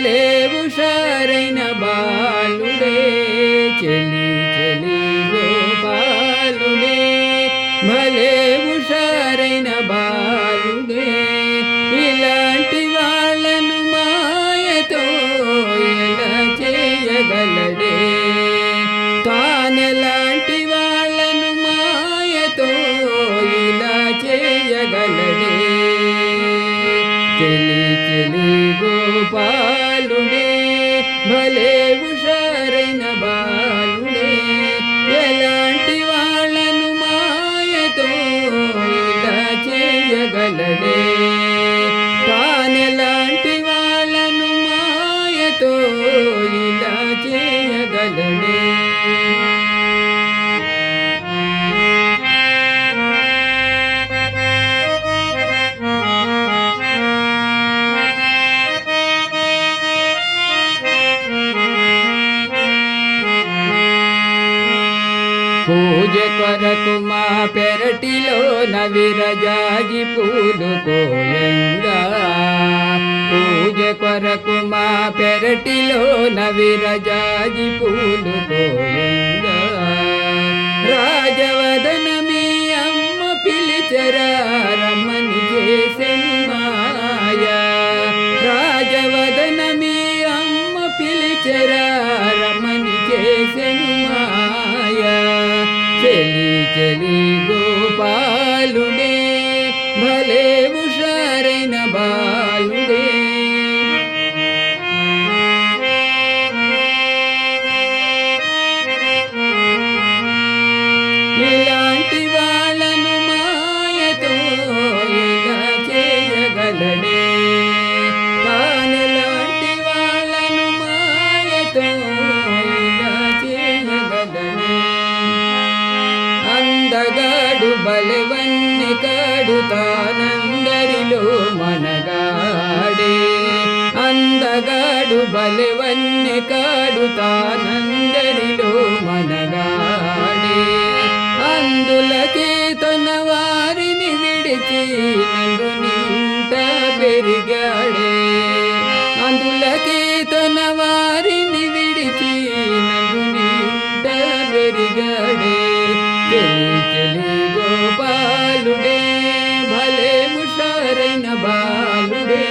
భలే హుషారైన బాలుడే చెలి చెలి గోపాలుడే భలే హుషారైన బాలుడే ఇలాంటి వాళ్ళను మాయతో ఎలా చేయగలడే తానెలాంటి వాళ్ళను మాయతో ఇలా చేయగలడే చెలి చెలి గోపాలుడే భలే హుషారైన బాలుడే ఎలాంటి వాళ్ళను మాయతో ఇలా చేయగలడే తానెలాంటి వాళ్ళను మాయతో ఇలా చేయగలడే పూజ కొరకు మా పెరటిలోన విరజాజి పూలు కోయంగా పూజ కొరకు మా పెరటిలోన విరజాజి పూలు కోయంగా రాజవదన మీ అమ్మ పిలిచరా రమ్మని చేసెను మాయా రాజవదన మీ అమ్మ పిలిచరా రమ్మని చేసెను మాయా చెలి చెలి గోపాలుడే భలే హుషారైన బాలుడే ఇలాంటి వాళ్ళను మాయతో ఇలా చేయగలడే తానెలాంటి వాళ్ళను మాయతో ఇలా చేయగలడే అందగాడు బలవన్ని కాడు తానందరిలో మనగాడే అందగాడు బలవన్ని కాడు తానందరిలో మనగాడే అందులకే తన వారిని విడిచి నన్ను నింట పెరిగాడే అందులకే తన వారిని విడిచి నన్ను నింట పెరిగాడే చెలి చెలి గోపాలుడే భలే హుషారైన బాలుడే